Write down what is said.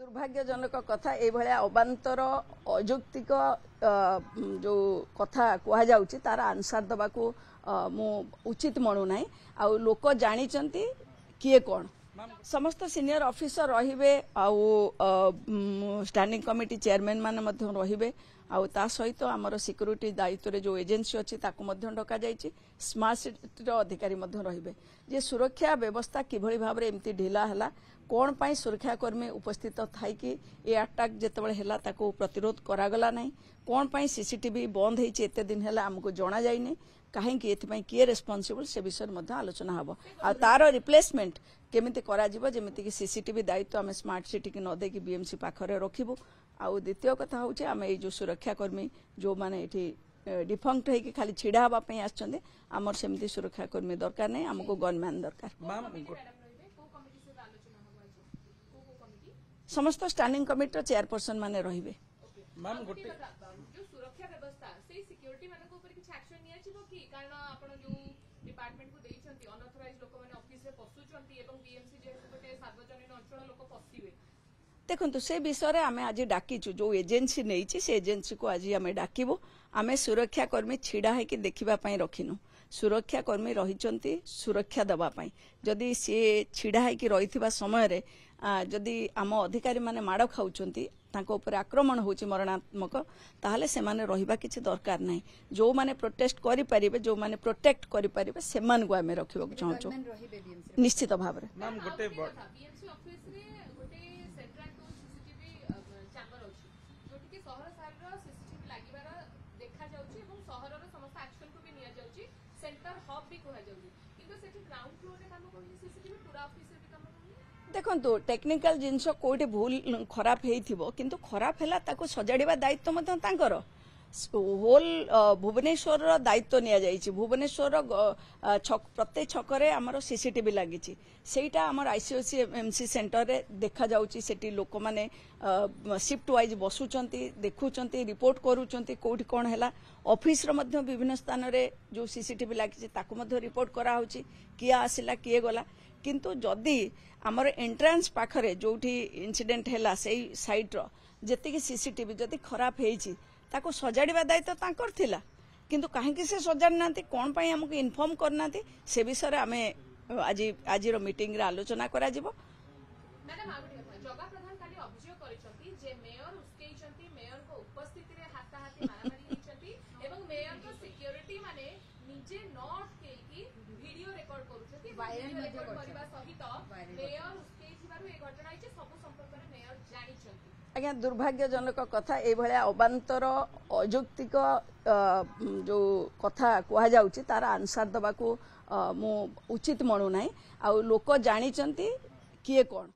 दुर्भाग्यजनक कथा ये अबांतर अयुक्तिक जो कथा कहुच्छी तार आंसर दबा को मु उचित मणुना आ लोक जानी किए कौन समस्त सीनियर ऑफिसर रहिबे स्टैंडिंग कमिटी चेयरमैन माने मध्य रहिबे ता सहित आमर सिक्यूरीटी दायित्व रे जो एजेंसी अच्छी डका जाइए स्मार्ट सिटी अधिकारी रहिबे जे सुरक्षा व्यवस्था किभली भाव में एमती ढिला है कौन पाई सुरक्षाकर्मी उपस्थित थी ये अटैक जितेबाला है ताको प्रतिरोध करागला ना कौन पाई सीसीटीवी बंद होती एत दिन है आमको जना जाइए कहीं किए रेस्पॉन्सिबल से विषय में आलोचना हम आ तार रिप्लेसमेंट केमिति करा जिवो जेमिति कि सीसीटीवी दायित्व आम स्मार्ट सिटी की न देकी बीएमसी पाखरे रखिबु आ द्वितीय कथा हूँ आम ये सुरक्षाकर्मी जो माने एठी डिफंक्ट होगी खाली छिड़ा हाँपाई आसछन्ते आमर सेमती सुरक्षाकर्मी दरकार नहीं आमको गनमैन दरकार समस्त स्टैंडिंग कमिटी चेयरपर्सन माने रहिबे देखो से विषय आम आज डाकिचु जो एजेंसी नहीं से एजेंसी को आज आम डाकबू आम सुरक्षाकर्मी छिड़ा होकर देखापी रखिनु सुरक्षाकर्मी रही सुरक्षा दवापाई जदि सी छिड़ा होकर रही समय जदि आम अधिकारी माने माड़ खाऊंच आक्रमण होची मरणात्मक ताहले से माने रहिबा किछि दरकार नहीं जो माने प्रोटेस्ट करि परिबे जो माने प्रोटेक्ट करि परिबे सेमान को आमे रखिबो चाहूछु निश्चित भाव रे मैम गोटे बीएमसी ऑफिस रे गोटे सेंट्रल टू सीसीटीवी चैम्बर अछि जोटी के शहर साइड सीसीटीवी लागिबार देखा जाउछि एवं शहर रो समस्त एक्शन को भी निया जाउछि सेंटर हब भी कहै जाउछि किंतु सेठी ग्राउंड फ्लोर रे काम करछि सीसीटीवी पूरा ऑफिस रे भी काम देखो टेक्निकल जिनस कोटे भूल खराब हो किंतु खराब है ताको सजाड़ा दायित्व होल भुवनेश्वर दायित्व नि भुवनेश्वर प्रत्येक छकरे आमर सीसीटीवी लगी सेटा आमर आईसीओसी एमसी सेंटर रे देखा जाउची सेठी लोक माने शिफ्ट वाइज बसुचंती देखुचंती रिपोर्ट करूचंती कोठी कोन हैला ऑफिस रो मध्य विभिन्न स्थान रे जो सीसीटीवी लगी ताको मध्य रिपोर्ट करा होची किए आसिला किए गला किंतु जदि आमर एंट्रांस पाखरे जोठी इंसिडेंट हैला सेई साइट रो जेतिकी सीसीटीवी जदि खराब हेची ताको सजाड़िबा दायित्व तांकर थिला किंतु काहेकि से सजाड़ी नांती कोन पई हमको इन्फॉर्म करनांती से विषय रे आमे आज रो मीटिंग रे आलोचना करा जिवो मैडम जगा प्रधान काली अभियोग करिसंती जे मेयर उस्केइचंती मेयर को उपस्थिति रे हाथाहाथी मारामारी हेचंती एवं मेयर को सिक्योरिटी माने निजे नॉट केकी वीडियो रेकॉर्ड करूछंती वायरल रेकॉर्ड करबा सहित मेयर उस्केइथिबारु ए घटना हिचे सब संपर्क रे मेयर जानिछंती आज्ञा दुर्भाग्यजनक कथा ये अबांतर अयुक्तिक जो कथा कहुच्छी तार आंसर दबा को मु उचित मणुना आ लोक जानी किए कौन।